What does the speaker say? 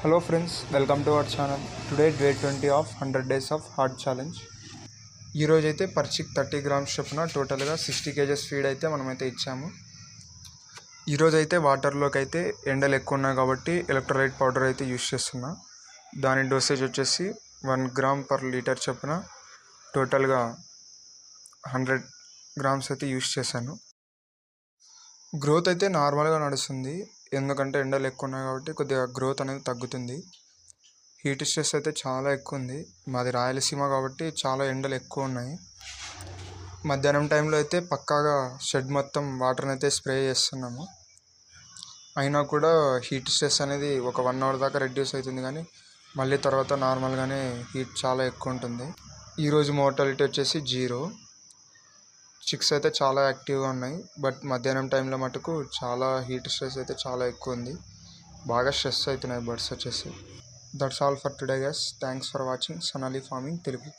Hello friends, welcome to our channel. Today day 20 of 100 days of hard challenge. ఈ రోజు అయితే per చిక్ 30 grams చొప్పున టోటల్గా 60 kgs ఫీడ్ అయితే మనమైతే ఇచ్చాము. ఈరోజు అయితే వాటర్లోకి అయితే ఎండలు ఎక్కువ ఉన్నాయి కాబట్టి ఎలక్ట్రోలైట్ పౌడర్ అయితే యూస్ చేస్తున్నా. దాని డోసేజ్ వచ్చేసి 1 గ్రామ్ పర్ లీటర్ చొప్పున టోటల్గా 100 గ్రామ్స్ అయితే యూస్ చేశాను. గ్రోత్ అయితే నార్మల్గా నడుస్తుంది, ఎందుకంటే ఎండలు ఎక్కువ ఉన్నాయి కాబట్టి కొద్దిగా గ్రోత్ అనేది తగ్గుతుంది. హీట్ స్ట్రెస్ అయితే చాలా ఎక్కువ ఉంది. మాది రాయలసీమ కాబట్టి చాలా ఎండలు ఎక్కువ ఉన్నాయి. మధ్యాహ్నం టైంలో అయితే పక్కాగా షెడ్ మొత్తం వాటర్ని అయితే స్ప్రే చేస్తున్నాము. అయినా కూడా హీట్ స్ట్రెస్ అనేది ఒక 1 అవర్ దాకా రెడ్యూస్ అవుతుంది, కానీ మళ్ళీ తర్వాత నార్మల్గానే హీట్ చాలా ఎక్కువ ఉంటుంది. ఈరోజు మోర్టాలిటీ వచ్చేసి 0. చిక్స్ అయితే చాలా యాక్టివ్గా ఉన్నాయి, బట్ మధ్యాహ్నం టైంలో మటుకు చాలా హీట్ స్ట్రెస్ అయితే చాలా ఎక్కువ ఉంది. బాగా స్ట్రెస్ అవుతున్నాయి బర్డ్స్ వచ్చేసి. That's all for today guys. Thanks for watching Sonali farming Telugu.